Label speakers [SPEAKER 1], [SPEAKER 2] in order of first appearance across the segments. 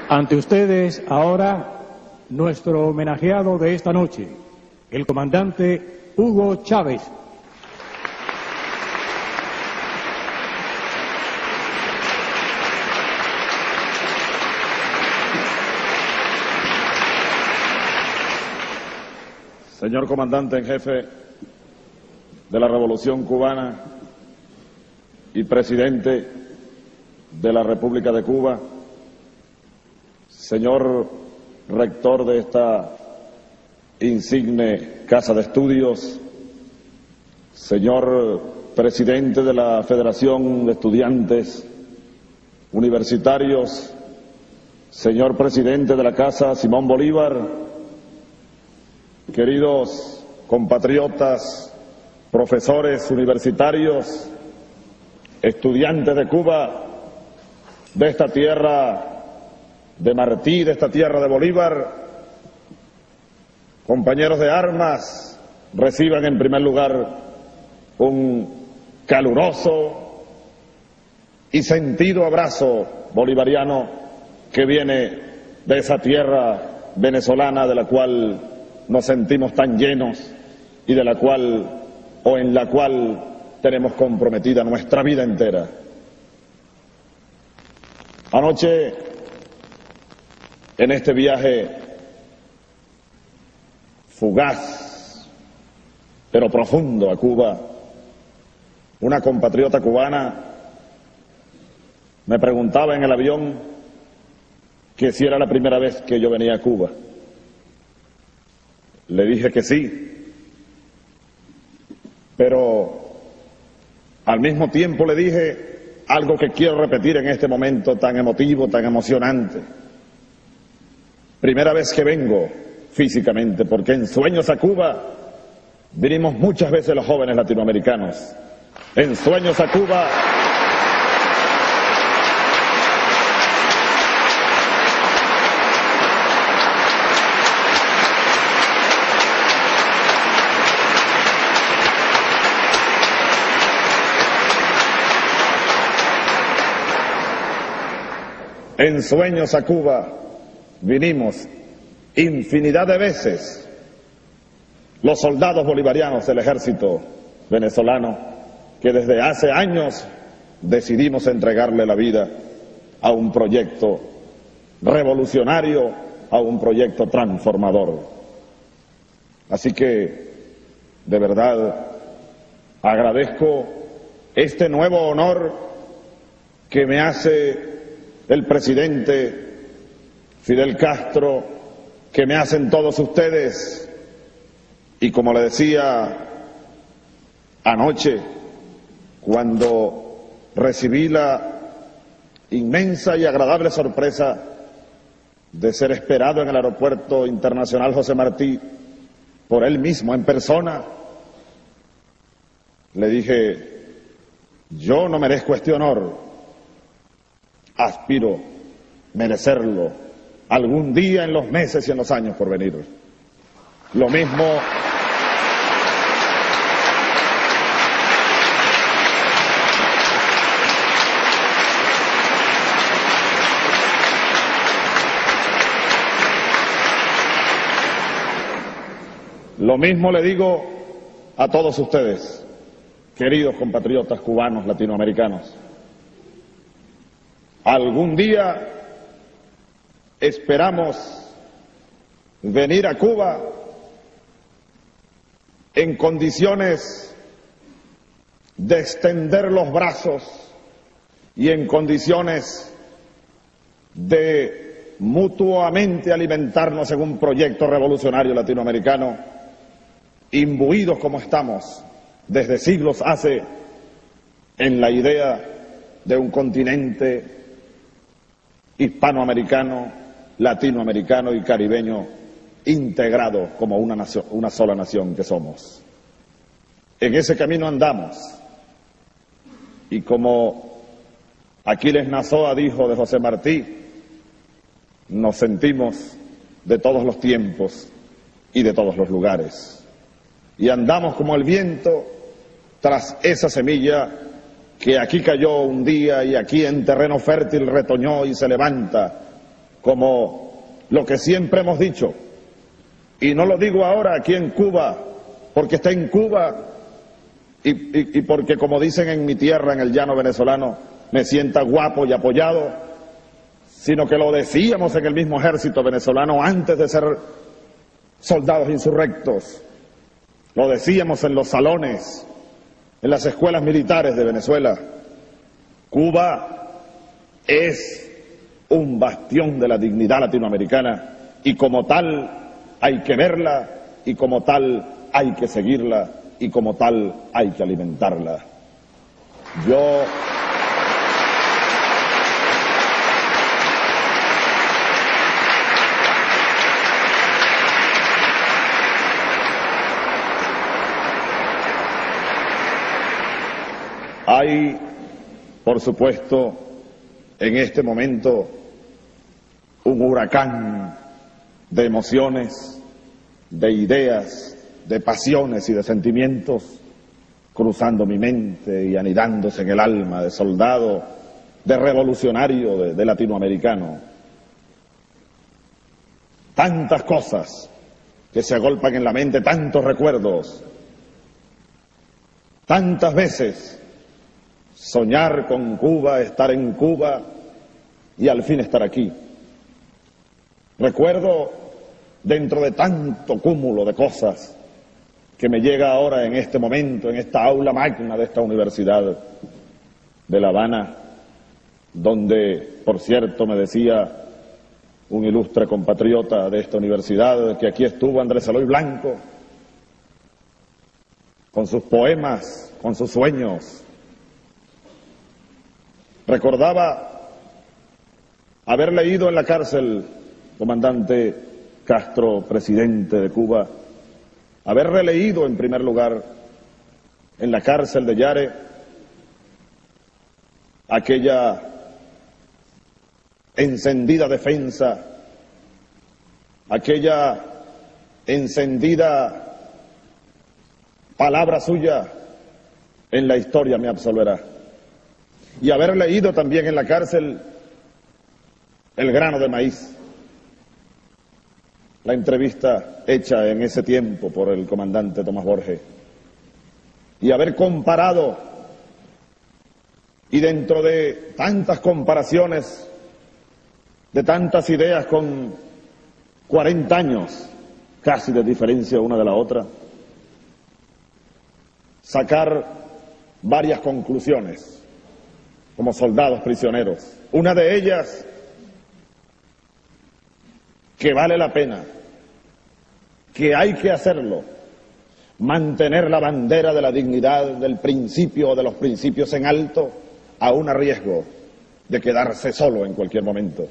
[SPEAKER 1] Ante ustedes ahora nuestro homenajeado de esta noche, el comandante Hugo Chávez.
[SPEAKER 2] Señor comandante en jefe de la Revolución Cubana y presidente de la República de Cuba, señor rector de esta insigne Casa de Estudios, señor presidente de la Federación de Estudiantes Universitarios, señor presidente de la Casa Simón Bolívar, queridos compatriotas, profesores universitarios, estudiantes de Cuba, de esta tierra de Martí, de esta tierra de Bolívar, compañeros de armas, reciban en primer lugar un caluroso y sentido abrazo bolivariano que viene de esa tierra venezolana de la cual nos sentimos tan llenos y de la cual, o en la cual, tenemos comprometida nuestra vida entera. Anoche, en este viaje fugaz, pero profundo a Cuba, una compatriota cubana me preguntaba en el avión que si era la primera vez que yo venía a Cuba. Le dije que sí, pero al mismo tiempo le dije algo que quiero repetir en este momento tan emotivo, tan emocionante. Primera vez que vengo físicamente, porque en Sueños a Cuba vinimos muchas veces los jóvenes latinoamericanos. En Sueños a Cuba En Sueños a Cuba vinimos infinidad de veces los soldados bolivarianos del ejército venezolano que desde hace años decidimos entregarle la vida a un proyecto revolucionario, a un proyecto transformador. Así que, de verdad, agradezco este nuevo honor que me hace el presidente Fidel Castro, que me hacen todos ustedes, y como le decía anoche, cuando recibí la inmensa y agradable sorpresa de ser esperado en el Aeropuerto Internacional José Martí por él mismo en persona, le dije, yo no merezco este honor, aspiro merecerlo algún día en los meses y en los años por venir. Lo mismo le digo a todos ustedes, queridos compatriotas cubanos, latinoamericanos. Algún día esperamos venir a Cuba en condiciones de extender los brazos y en condiciones de mutuamente alimentarnos en un proyecto revolucionario latinoamericano, imbuidos como estamos desde siglos hace en la idea de un continente hispanoamericano, latinoamericano y caribeño integrado como una nación, una sola nación que somos. En ese camino andamos, y como Aquiles Nazoa dijo de José Martí, nos sentimos de todos los tiempos y de todos los lugares, y andamos como el viento tras esa semilla que aquí cayó un día y aquí en terreno fértil retoñó y se levanta como lo que siempre hemos dicho, y no lo digo ahora aquí en Cuba, porque está en Cuba y porque, como dicen en mi tierra, en el llano venezolano, me sienta guapo y apoyado, sino que lo decíamos en el mismo ejército venezolano antes de ser soldados insurrectos, lo decíamos en los salones, en las escuelas militares de Venezuela. Cuba es un bastión de la dignidad latinoamericana y como tal hay que verla y como tal hay que seguirla y como tal hay que alimentarla. Hay, por supuesto, en este momento un huracán de emociones, de ideas, de pasiones y de sentimientos cruzando mi mente y anidándose en el alma de soldado, de revolucionario, de latinoamericano. Tantas cosas que se agolpan en la mente, tantos recuerdos, tantas veces soñar con Cuba, estar en Cuba y al fin estar aquí. Recuerdo, dentro de tanto cúmulo de cosas que me llega ahora en este momento, en esta aula magna de esta Universidad de La Habana, donde, por cierto, me decía un ilustre compatriota de esta universidad que aquí estuvo Andrés Eloy Blanco, con sus poemas, con sus sueños. Recordaba haber leído en la cárcel, comandante Castro, presidente de Cuba, haber releído en primer lugar en la cárcel de Yare aquella encendida defensa, aquella encendida palabra suya: en la historia me absolverá. Y haber leído también en la cárcel El grano de maíz, la entrevista hecha en ese tiempo por el comandante Tomás Borges, y haber comparado, y dentro de tantas comparaciones, de tantas ideas con 40 años casi de diferencia una de la otra, sacar varias conclusiones como soldados prisioneros. Una de ellas, que vale la pena, que hay que hacerlo, mantener la bandera de la dignidad, del principio o de los principios en alto, aún a riesgo de quedarse solo en cualquier momento.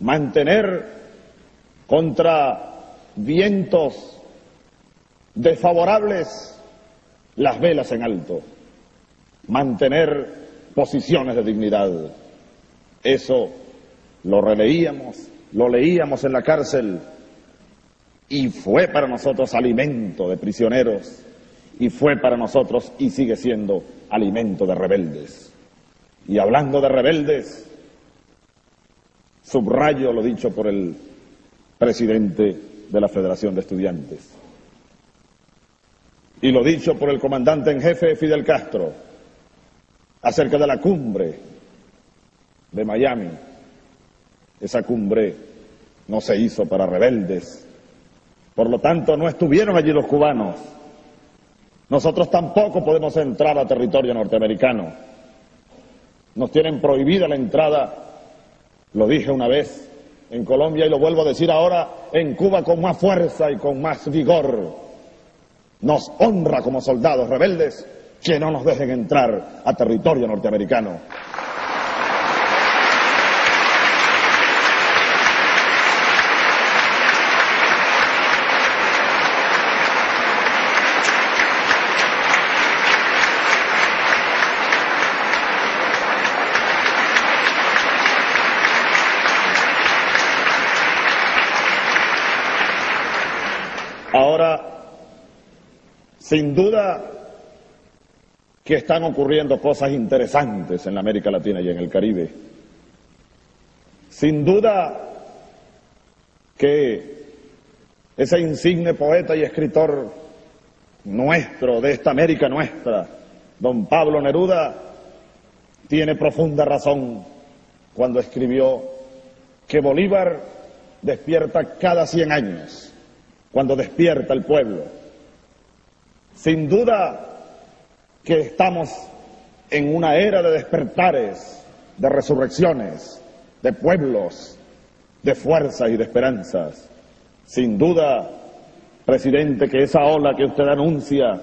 [SPEAKER 2] Mantener contra vientos desfavorables las velas en alto. Mantener posiciones de dignidad. Eso lo releíamos, lo leíamos en la cárcel y fue para nosotros alimento de prisioneros y fue para nosotros y sigue siendo alimento de rebeldes. Y hablando de rebeldes, subrayo lo dicho por el presidente de la Federación de Estudiantes y lo dicho por el comandante en jefe Fidel Castro acerca de la cumbre de Miami. Esa cumbre no se hizo para rebeldes, por lo tanto no estuvieron allí los cubanos. Nosotros tampoco podemos entrar a territorio norteamericano. Nos tienen prohibida la entrada, lo dije una vez en Colombia y lo vuelvo a decir ahora en Cuba con más fuerza y con más vigor. Nos honra como soldados rebeldes que no nos dejen entrar a territorio norteamericano. Ahora, sin duda que están ocurriendo cosas interesantes en la América Latina y en el Caribe. Sin duda que ese insigne poeta y escritor nuestro, de esta América nuestra, don Pablo Neruda, tiene profunda razón cuando escribió que Bolívar despierta cada 100 años, cuando despierta el pueblo. Sin duda que estamos en una era de despertares, de resurrecciones, de pueblos, de fuerzas y de esperanzas. Sin duda, presidente, que esa ola que usted anuncia,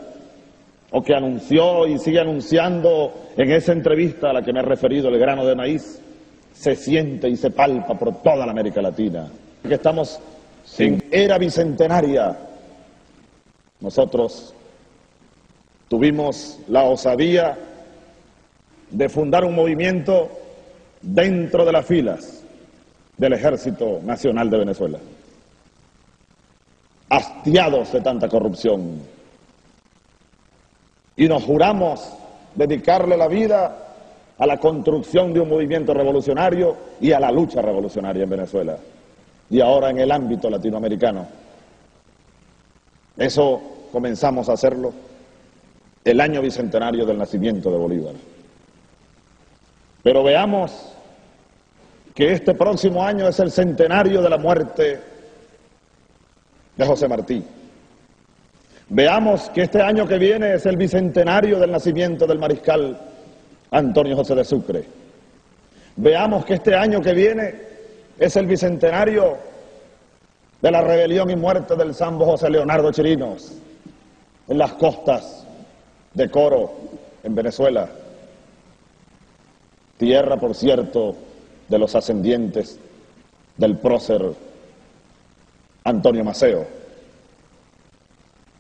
[SPEAKER 2] o que anunció y sigue anunciando en esa entrevista a la que me he referido, el grano de maíz, se siente y se palpa por toda la América Latina. Que estamos en era bicentenaria. Nosotros tuvimos la osadía de fundar un movimiento dentro de las filas del Ejército Nacional de Venezuela, hastiados de tanta corrupción, y nos juramos dedicarle la vida a la construcción de un movimiento revolucionario y a la lucha revolucionaria en Venezuela, y ahora en el ámbito latinoamericano. Eso comenzamos a hacerlo el año bicentenario del nacimiento de Bolívar. Pero veamos que este próximo año es el centenario de la muerte de José Martí. Veamos que este año que viene es el bicentenario del nacimiento del mariscal Antonio José de Sucre. Veamos que este año que viene es el bicentenario de la rebelión y muerte del sambo José Leonardo Chirinos en las costas de Coro, en Venezuela. Tierra, por cierto, de los ascendientes del prócer Antonio Maceo.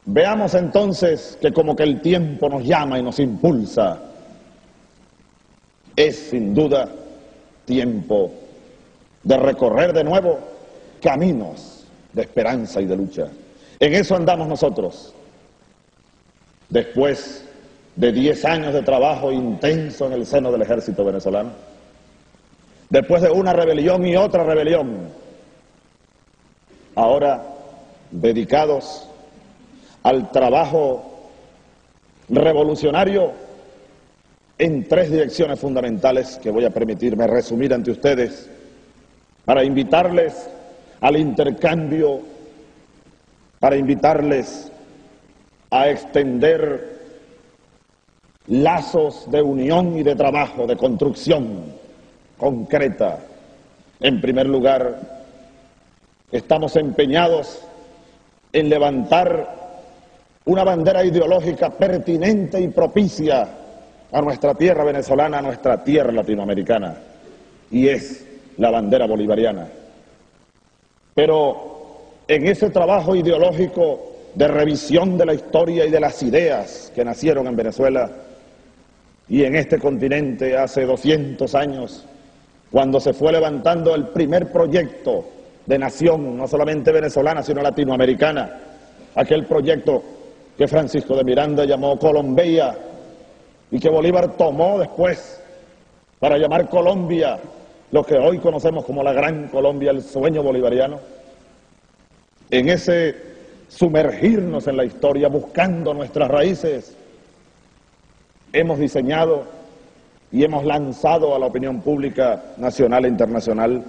[SPEAKER 2] Veamos entonces que como que el tiempo nos llama y nos impulsa. Es sin duda tiempo de recorrer de nuevo caminos de esperanza y de lucha. En eso andamos nosotros. Después de 10 años de trabajo intenso en el seno del ejército venezolano, después de una rebelión y otra rebelión, ahora dedicados al trabajo revolucionario en 3 direcciones fundamentales que voy a permitirme resumir ante ustedes para invitarles al intercambio, para invitarles a extender lazos de unión y de trabajo, de construcción concreta. En primer lugar, estamos empeñados en levantar una bandera ideológica pertinente y propicia a nuestra tierra venezolana, a nuestra tierra latinoamericana, y es la bandera bolivariana. Pero en ese trabajo ideológico de revisión de la historia y de las ideas que nacieron en Venezuela y en este continente hace 200 años, cuando se fue levantando el primer proyecto de nación, no solamente venezolana, sino latinoamericana, aquel proyecto que Francisco de Miranda llamó Colombia y que Bolívar tomó después para llamar Colombia, lo que hoy conocemos como la Gran Colombia, el sueño bolivariano. En ese sumergirnos en la historia, buscando nuestras raíces, hemos diseñado y hemos lanzado a la opinión pública nacional e internacional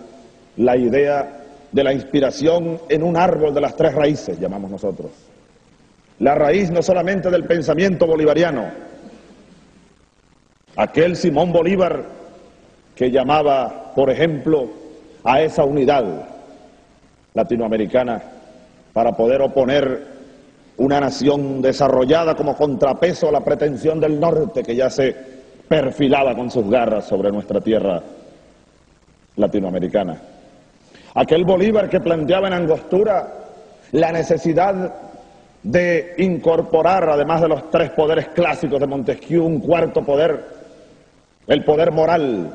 [SPEAKER 2] la idea de la inspiración en un árbol de las 3 raíces, llamamos nosotros. La raíz no solamente del pensamiento bolivariano, aquel Simón Bolívar que llamaba, por ejemplo, a esa unidad latinoamericana para poder oponer una nación desarrollada como contrapeso a la pretensión del norte que ya se perfilaba con sus garras sobre nuestra tierra latinoamericana. Aquel Bolívar que planteaba en Angostura la necesidad de incorporar, además de los 3 poderes clásicos de Montesquieu, un 4º poder, el poder moral.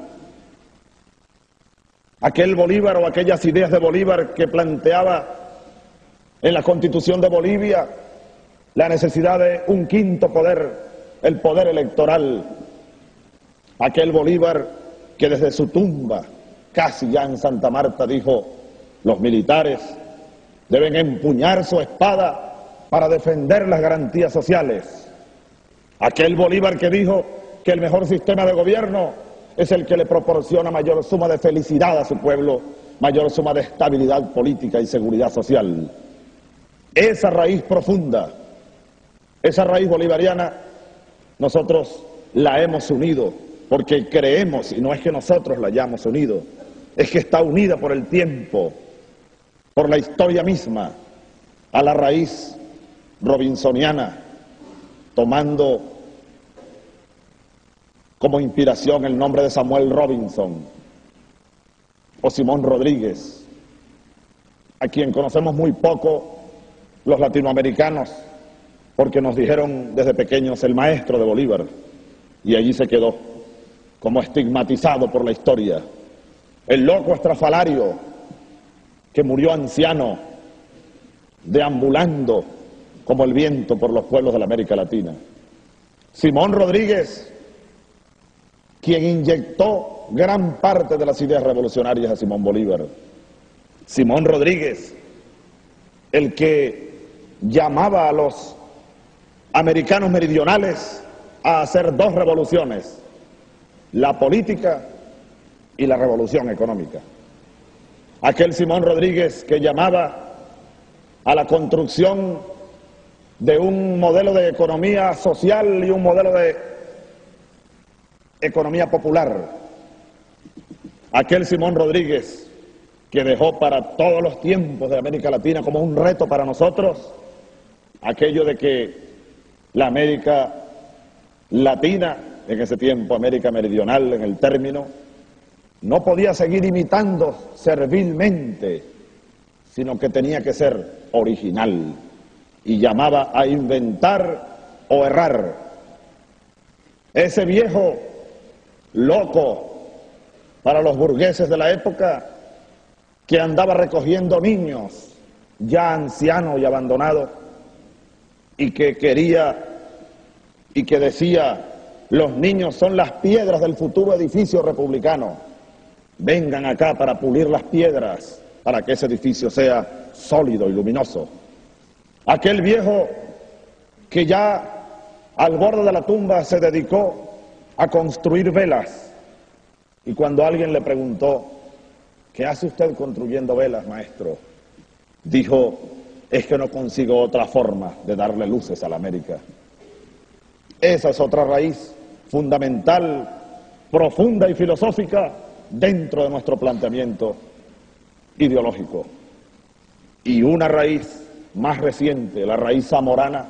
[SPEAKER 2] Aquel Bolívar o aquellas ideas de Bolívar que planteaba en la Constitución de Bolivia la necesidad de un 5º poder, el poder electoral. Aquel Bolívar que desde su tumba casi ya en Santa Marta, dijo: los militares deben empuñar su espada para defender las garantías sociales. Aquel Bolívar que dijo que el mejor sistema de gobierno es el que le proporciona mayor suma de felicidad a su pueblo, mayor suma de estabilidad política y seguridad social. Esa raíz profunda, esa raíz bolivariana, nosotros la hemos unido porque creemos, y no es que nosotros la hayamos unido, es que está unida por el tiempo, por la historia misma, a la raíz robinsoniana, tomando como inspiración el nombre de Samuel Robinson o Simón Rodríguez, a quien conocemos muy poco los latinoamericanos, porque nos dijeron desde pequeños el maestro de Bolívar, y allí se quedó como estigmatizado por la historia. El loco estrafalario que murió anciano, deambulando como el viento por los pueblos de la América Latina. Simón Rodríguez, quien inyectó gran parte de las ideas revolucionarias a Simón Bolívar. Simón Rodríguez, el que llamaba a los americanos meridionales a hacer dos revoluciones: la política y la revolución económica. Aquel Simón Rodríguez que llamaba a la construcción de un modelo de economía social y un modelo de economía popular. Aquel Simón Rodríguez que dejó para todos los tiempos de América Latina como un reto para nosotros aquello de que la América Latina, en ese tiempo América Meridional en el término, no podía seguir imitando servilmente, sino que tenía que ser original, y llamaba a inventar o errar. Ese viejo loco para los burgueses de la época, que andaba recogiendo niños ya ancianos y abandonados, y que quería y que decía: los niños son las piedras del futuro edificio republicano, vengan acá para pulir las piedras para que ese edificio sea sólido y luminoso. Aquel viejo que ya al borde de la tumba se dedicó a construir velas, y cuando alguien le preguntó: ¿qué hace usted construyendo velas, maestro?, dijo: es que no consigo otra forma de darle luces a la América. Esa es otra raíz fundamental, profunda y filosófica dentro de nuestro planteamiento ideológico. Y una raíz más reciente, la raíz zamorana,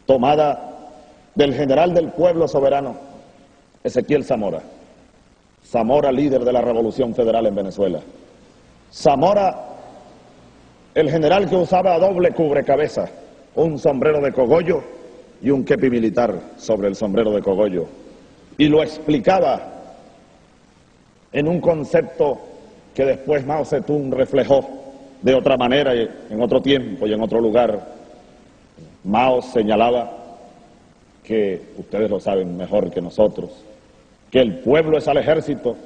[SPEAKER 2] tomada del general del pueblo soberano, Ezequiel Zamora. Zamora, líder de la Revolución Federal en Venezuela. Zamora, el general que usaba doble cubrecabeza, un sombrero de cogollo y un kepi militar sobre el sombrero de cogollo, y lo explicaba en un concepto que después Mao Zedong reflejó de otra manera, en otro tiempo y en otro lugar. Mao señalaba que, ustedes lo saben mejor que nosotros, que el pueblo es al ejército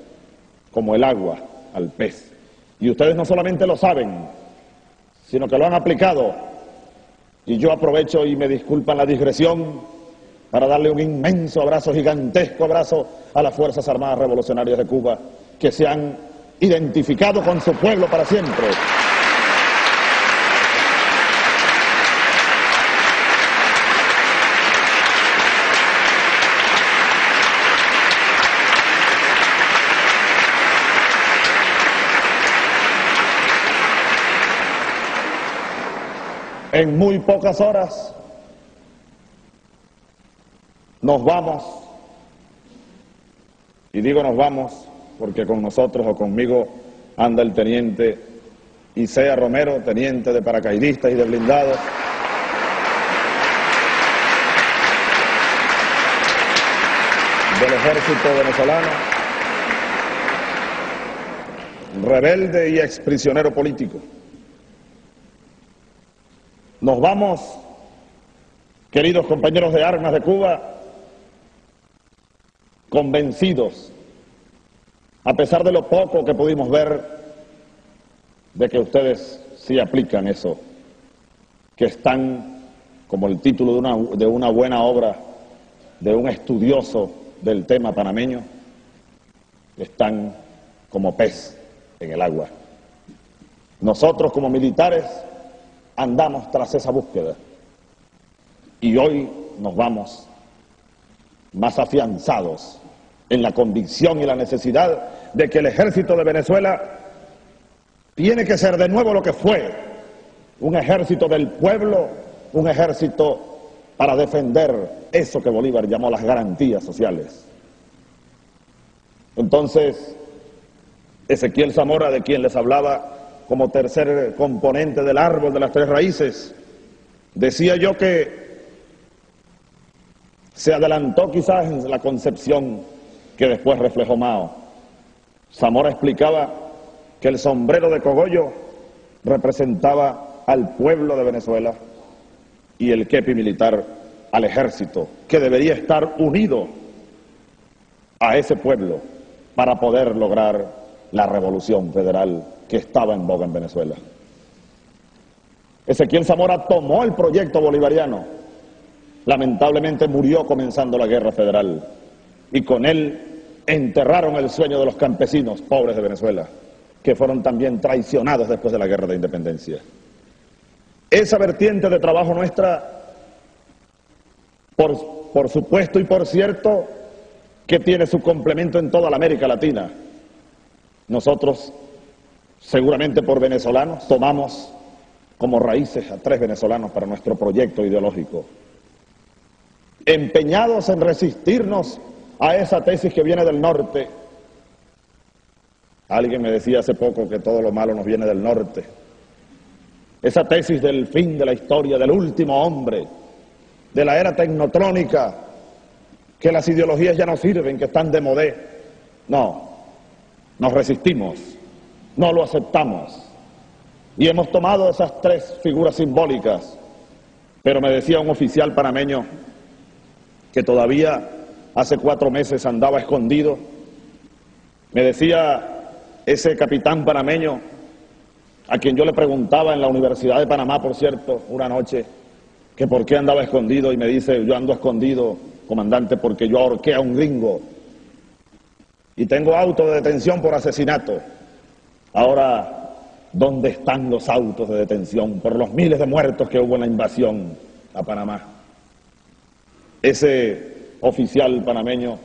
[SPEAKER 2] como el agua al pez. Y ustedes no solamente lo saben, sino que lo han aplicado. Y yo aprovecho, y me disculpan la digresión, para darle un inmenso abrazo, gigantesco abrazo a las Fuerzas Armadas Revolucionarias de Cuba, que se han identificado con su pueblo para siempre. En muy pocas horas nos vamos, y digo nos vamos porque con nosotros o conmigo anda el teniente Isea Romero, teniente de paracaidistas y de blindados, del ejército venezolano, rebelde y exprisionero político. Nos vamos, queridos compañeros de armas de Cuba, convencidos a pesar de lo poco que pudimos ver, de que ustedes sí aplican eso, que están, como el título de una buena obra, de un estudioso del tema panameño, están como pez en el agua. Nosotros como militares andamos tras esa búsqueda y hoy nos vamos más afianzados en la convicción y la necesidad de que el ejército de Venezuela tiene que ser de nuevo lo que fue, un ejército del pueblo, un ejército para defender eso que Bolívar llamó las garantías sociales. Entonces, Ezequiel Zamora, de quien les hablaba como tercer componente del árbol de las tres raíces, decía yo que se adelantó quizás en la concepción que después reflejó Mao. Zamora explicaba que el sombrero de cogollo representaba al pueblo de Venezuela y el kepi militar al ejército, que debería estar unido a ese pueblo para poder lograr la revolución federal que estaba en boga en Venezuela. Ezequiel Zamora tomó el proyecto bolivariano, lamentablemente murió comenzando la guerra federal y con él enterraron el sueño de los campesinos pobres de Venezuela, que fueron también traicionados después de la guerra de independencia. Esa vertiente de trabajo nuestra, por supuesto y por cierto, que tiene su complemento en toda la América Latina. Nosotros, seguramente por venezolanos, tomamos como raíces a tres venezolanos para nuestro proyecto ideológico, empeñados en resistirnos a esa tesis que viene del norte. Alguien me decía hace poco que todo lo malo nos viene del norte. Esa tesis del fin de la historia, del último hombre, de la era tecnotrónica, que las ideologías ya no sirven, que están de modé. No, nos resistimos, no lo aceptamos. Y hemos tomado esas tres figuras simbólicas. Pero me decía un oficial panameño que todavía hace 4 meses andaba escondido. Me decía ese capitán panameño, a quien yo le preguntaba en la Universidad de Panamá, por cierto, una noche, que por qué andaba escondido, y me dice: yo ando escondido, comandante, porque yo ahorqué a un gringo y tengo auto de detención por asesinato. Ahora, ¿dónde están los autos de detención por los miles de muertos que hubo en la invasión a Panamá? Ese oficial panameño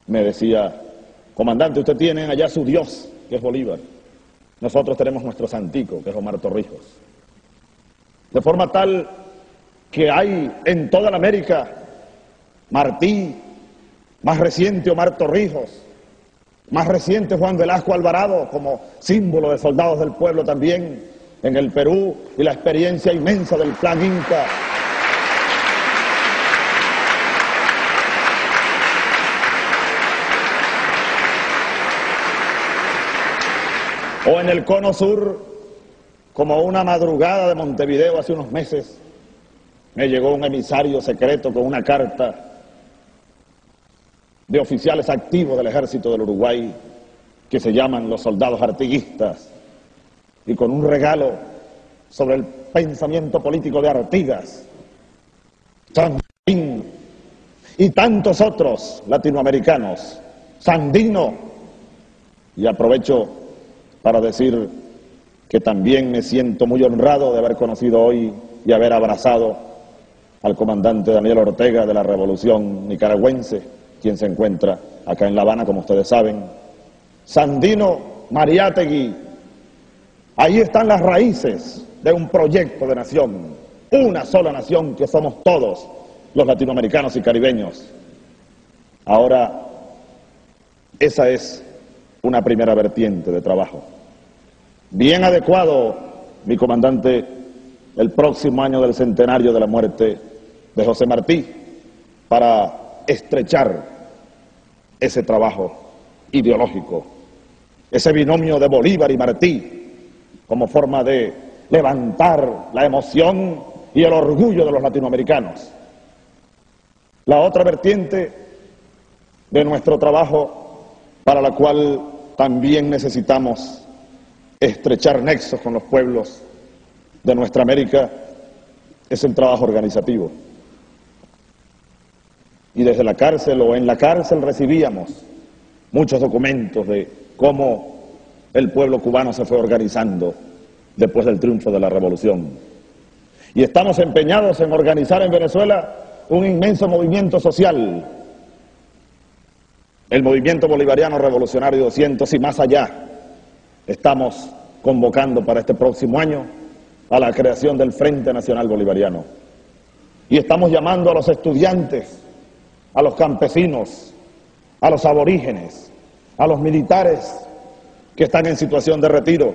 [SPEAKER 2] me decía: comandante, usted tiene allá su Dios, que es Bolívar. Nosotros tenemos nuestro santico, que es Omar Torrijos. De forma tal que hay en toda la América Martí, más reciente Omar Torrijos, más reciente Juan Velasco Alvarado, como símbolo de soldados del pueblo también en el Perú, y la experiencia inmensa del Plan Inca. O en el Cono Sur, como una madrugada de Montevideo hace unos meses, me llegó un emisario secreto con una carta de oficiales activos del ejército del Uruguay, que se llaman los soldados artiguistas, y con un regalo sobre el pensamiento político de Artigas, Sandino y tantos otros latinoamericanos, Sandino. Y aprovecho para decir que también me siento muy honrado de haber conocido hoy y haber abrazado al comandante Daniel Ortega de la Revolución Nicaragüense, quien se encuentra acá en La Habana, como ustedes saben. Sandino, Mariátegui, ahí están las raíces de un proyecto de nación, una sola nación que somos todos los latinoamericanos y caribeños. Ahora, esa es una primera vertiente de trabajo. Bien adecuado, mi comandante, el próximo año del centenario de la muerte de José Martí, para estrechar ese trabajo ideológico, ese binomio de Bolívar y Martí, como forma de levantar la emoción y el orgullo de los latinoamericanos. La otra vertiente de nuestro trabajo para la cual también necesitamos estrechar nexos con los pueblos de nuestra América, es el trabajo organizativo. Y desde la cárcel o en la cárcel recibíamos muchos documentos de cómo el pueblo cubano se fue organizando después del triunfo de la revolución. Y estamos empeñados en organizar en Venezuela un inmenso movimiento social, el movimiento bolivariano revolucionario 200 y más allá. Estamos convocando para este próximo año a la creación del Frente Nacional Bolivariano. Y estamos llamando a los estudiantes, a los campesinos, a los aborígenes, a los militares que están en situación de retiro,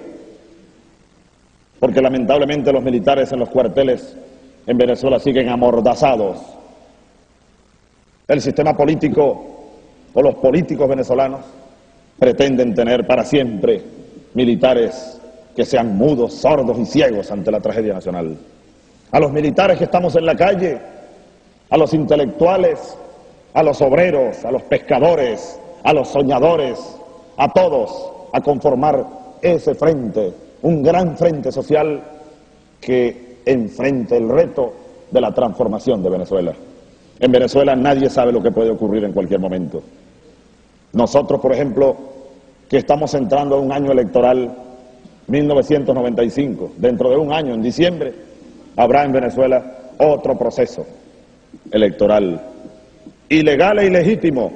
[SPEAKER 2] porque lamentablemente los militares en los cuarteles en Venezuela siguen amordazados. El sistema político o los políticos venezolanos pretenden tener para siempre militares que sean mudos, sordos y ciegos ante la tragedia nacional. A los militares que estamos en la calle, a los intelectuales, a los obreros, a los pescadores, a los soñadores, a todos, a conformar ese frente, un gran frente social que enfrente el reto de la transformación de Venezuela. En Venezuela nadie sabe lo que puede ocurrir en cualquier momento. Nosotros, por ejemplo, que estamos entrando en un año electoral, 1995, dentro de un año, en diciembre, habrá en Venezuela otro proceso electoral, ilegal e ilegítimo,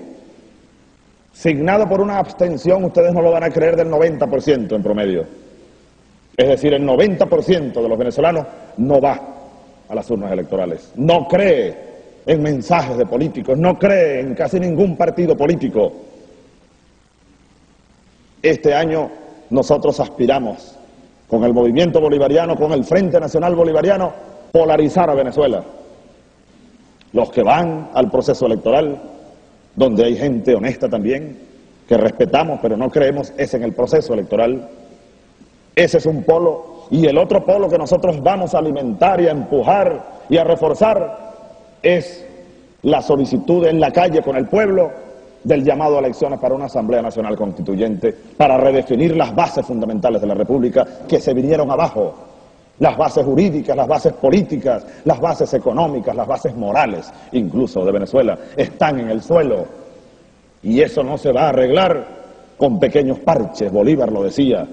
[SPEAKER 2] signado por una abstención, ustedes no lo van a creer, del 90% en promedio. Es decir, el 90% de los venezolanos no va a las urnas electorales, no cree en mensajes de políticos, no cree en casi ningún partido político. Este año nosotros aspiramos, con el movimiento bolivariano, con el Frente Nacional Bolivariano, polarizar a Venezuela. Los que van al proceso electoral, donde hay gente honesta también, que respetamos pero no creemos, es en el proceso electoral. Ese es un polo, y el otro polo que nosotros vamos a alimentar y a empujar y a reforzar es la solicitud en la calle con el pueblo del llamado a elecciones para una Asamblea Nacional Constituyente, para redefinir las bases fundamentales de la República que se vinieron abajo, las bases jurídicas, las bases políticas, las bases económicas, las bases morales, incluso de Venezuela, están en el suelo, y eso no se va a arreglar con pequeños parches. Bolívar lo decía,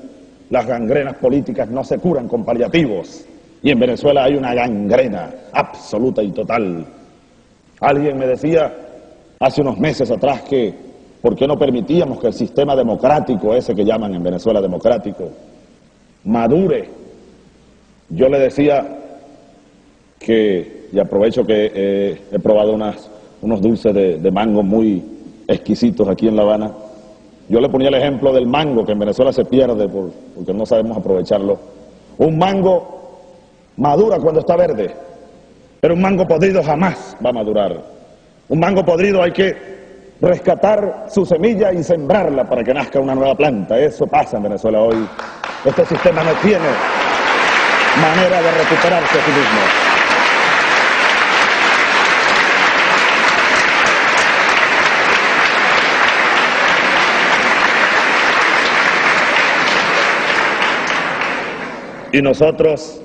[SPEAKER 2] las gangrenas políticas no se curan con paliativos, y en Venezuela hay una gangrena absoluta y total. Alguien me decía hace unos meses atrás que ¿por qué no permitíamos que el sistema democrático, ese que llaman en Venezuela democrático, madure? Yo le decía que, y aprovecho que he probado unos dulces de mango muy exquisitos aquí en La Habana, yo le ponía el ejemplo del mango, que en Venezuela se pierde porque no sabemos aprovecharlo. Un mango madura cuando está verde, pero un mango podrido jamás va a madurar. Un mango podrido hay que rescatar su semilla y sembrarla para que nazca una nueva planta. Eso pasa en Venezuela hoy. Este sistema no tiene manera de recuperarse a sí mismo. Y nosotros,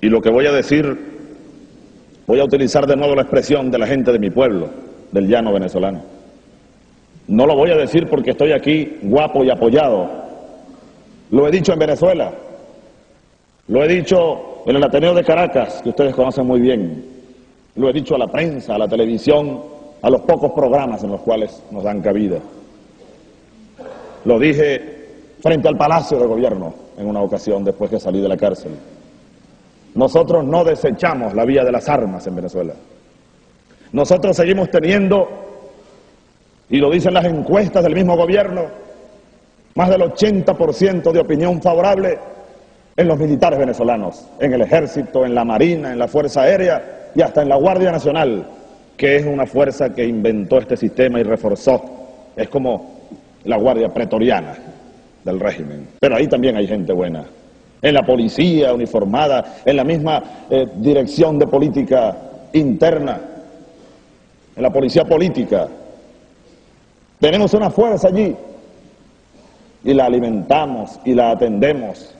[SPEAKER 2] y lo que voy a decir, voy a utilizar de nuevo la expresión de la gente de mi pueblo, del llano venezolano. No lo voy a decir porque estoy aquí guapo y apoyado. Lo he dicho en Venezuela, lo he dicho en el Ateneo de Caracas, que ustedes conocen muy bien. Lo he dicho a la prensa, a la televisión, a los pocos programas en los cuales nos dan cabida. Lo dije frente al Palacio de Gobierno en una ocasión después que salí de la cárcel. Nosotros no desechamos la vía de las armas en Venezuela. Nosotros seguimos teniendo, y lo dicen las encuestas del mismo gobierno, más del 80% de opinión favorable en los militares venezolanos, en el ejército, en la marina, en la fuerza aérea y hasta en la Guardia Nacional, que es una fuerza que inventó este sistema y reforzó. Es como la guardia pretoriana del régimen. Pero ahí también hay gente buena. En la policía uniformada, en la misma dirección de política interna, en la policía política. Tenemos una fuerza allí y la alimentamos y la atendemos.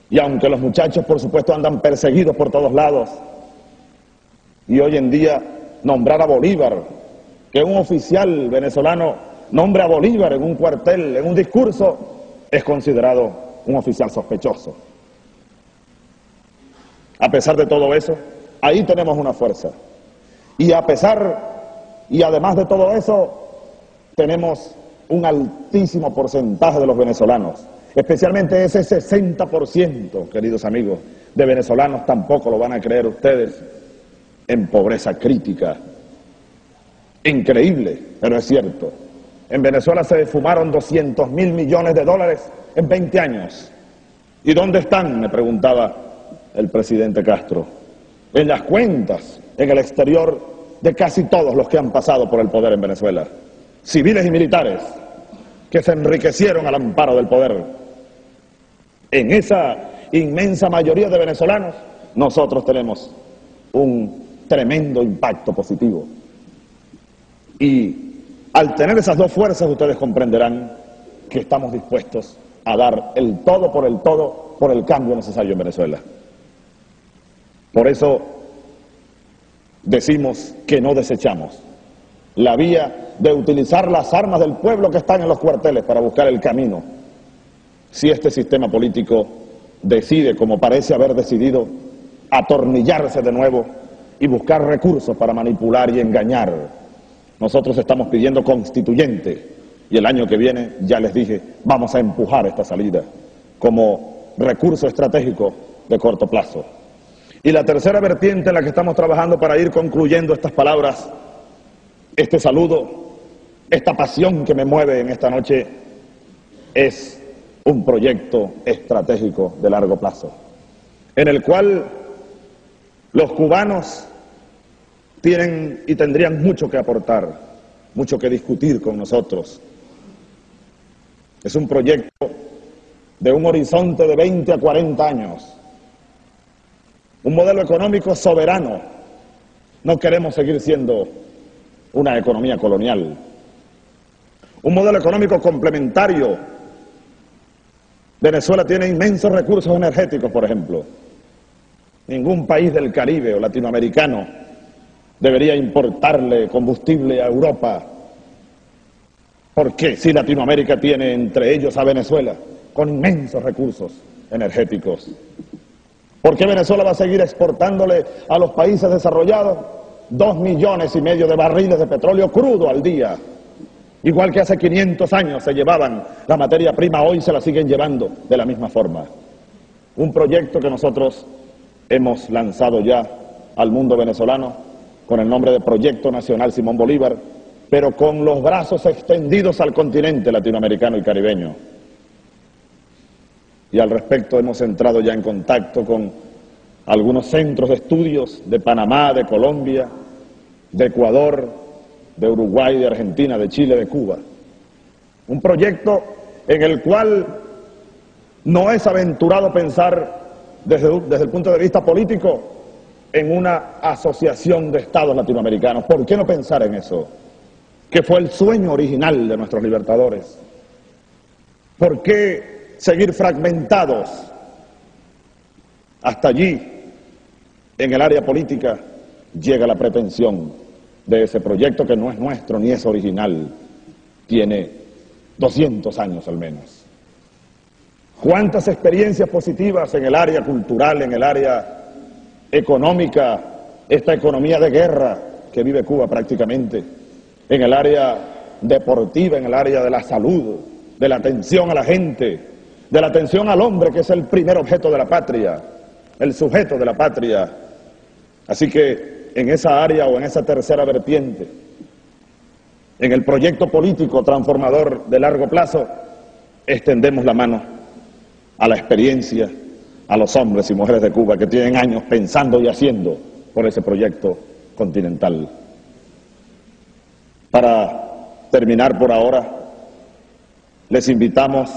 [SPEAKER 2] Y aunque los muchachos, por supuesto, andan perseguidos por todos lados, y hoy en día nombrar a Bolívar, que un oficial venezolano nombre a Bolívar en un cuartel, en un discurso, es considerado un oficial sospechoso. A pesar de todo eso, ahí tenemos una fuerza. Y a pesar, y además de todo eso, tenemos un altísimo porcentaje de los venezolanos, especialmente ese 60%, queridos amigos, de venezolanos, tampoco lo van a creer ustedes, en pobreza crítica. Increíble, pero es cierto. En Venezuela se esfumaron 200.000 millones de dólares en 20 años. ¿Y dónde están?, me preguntaba el presidente Castro. En las cuentas, en el exterior, de casi todos los que han pasado por el poder en Venezuela. Civiles y militares, que se enriquecieron al amparo del poder. En esa inmensa mayoría de venezolanos, nosotros tenemos un tremendo impacto positivo. Y al tener esas dos fuerzas, ustedes comprenderán que estamos dispuestos a dar el todo por el cambio necesario en Venezuela. Por eso decimos que no desechamos la vía de utilizar las armas del pueblo que están en los cuarteles para buscar el camino. Si este sistema político decide, como parece haber decidido, atornillarse de nuevo y buscar recursos para manipular y engañar, nosotros estamos pidiendo constituyente, y el año que viene, ya les dije, vamos a empujar esta salida como recurso estratégico de corto plazo. Y la tercera vertiente en la que estamos trabajando para ir concluyendo estas palabras, este saludo, esta pasión que me mueve en esta noche, es un proyecto estratégico de largo plazo, en el cual los cubanos tienen y tendrían mucho que aportar, mucho que discutir con nosotros. Es un proyecto de un horizonte de 20 a 40 años, un modelo económico soberano. No queremos seguir siendo una economía colonial. Un modelo económico complementario. Venezuela tiene inmensos recursos energéticos, por ejemplo. Ningún país del Caribe o latinoamericano debería importarle combustible a Europa. ¿Por qué? Si Latinoamérica tiene entre ellos a Venezuela, con inmensos recursos energéticos. ¿Por qué Venezuela va a seguir exportándole a los países desarrollados 2,5 millones de barriles de petróleo crudo al día? Igual que hace 500 años se llevaban la materia prima, hoy se la siguen llevando de la misma forma. Un proyecto que nosotros hemos lanzado ya al mundo venezolano con el nombre de Proyecto Nacional Simón Bolívar, pero con los brazos extendidos al continente latinoamericano y caribeño. Y al respecto hemos entrado ya en contacto con algunos centros de estudios de Panamá, de Colombia, de Ecuador, de Uruguay, de Argentina, de Chile, de Cuba. Un proyecto en el cual no es aventurado pensar desde el punto de vista político en una asociación de estados latinoamericanos. ¿Por qué no pensar en eso? Que fue el sueño original de nuestros libertadores. ¿Por qué seguir fragmentados? Hasta allí, en el área política, llega la pretensión de ese proyecto que no es nuestro ni es original. Tiene 200 años al menos. ¿Cuántas experiencias positivas en el área cultural, en el área económica, esta economía de guerra que vive Cuba prácticamente, en el área deportiva, en el área de la salud, de la atención a la gente, de la atención al hombre, que es el primer objeto de la patria, el sujeto de la patria? Así que en esa área o en esa tercera vertiente, en el proyecto político transformador de largo plazo, extendemos la mano a la experiencia, a los hombres y mujeres de Cuba que tienen años pensando y haciendo por ese proyecto continental. Para terminar por ahora, les invitamos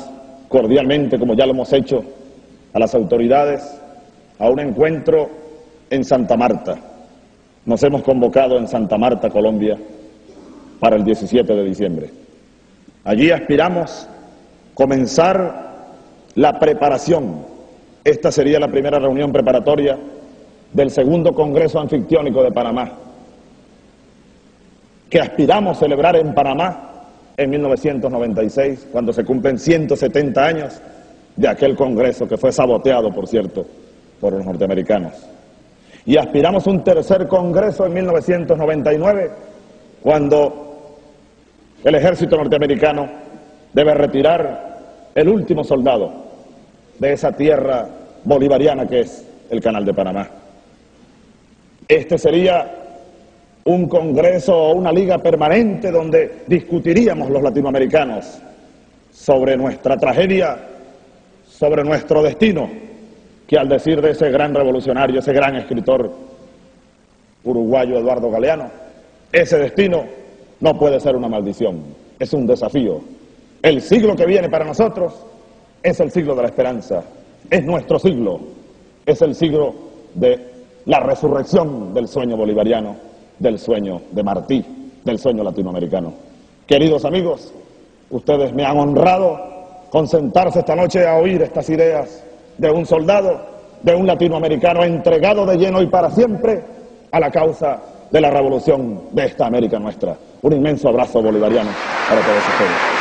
[SPEAKER 2] cordialmente, como ya lo hemos hecho, a las autoridades a un encuentro en Santa Marta. Nos hemos convocado en Santa Marta, Colombia, para el 17 de diciembre. Allí aspiramos comenzar la preparación. Esta sería la primera reunión preparatoria del segundo Congreso Anfictiónico de Panamá, que aspiramos celebrar en Panamá en 1996, cuando se cumplen 170 años de aquel Congreso que fue saboteado, por cierto, por los norteamericanos. Y aspiramos un tercer Congreso en 1999, cuando el ejército norteamericano debe retirar el último soldado de esa tierra bolivariana que es el Canal de Panamá. Este sería un congreso o una liga permanente donde discutiríamos los latinoamericanos sobre nuestra tragedia, sobre nuestro destino, que al decir de ese gran revolucionario, ese gran escritor uruguayo Eduardo Galeano, ese destino no puede ser una maldición, es un desafío. El siglo que viene para nosotros es el siglo de la esperanza, es nuestro siglo, es el siglo de la resurrección del sueño bolivariano, del sueño de Martí, del sueño latinoamericano. Queridos amigos, ustedes me han honrado con sentarse esta noche a oír estas ideas de un soldado, de un latinoamericano entregado de lleno y para siempre a la causa de la revolución de esta América nuestra. Un inmenso abrazo bolivariano para todos ustedes.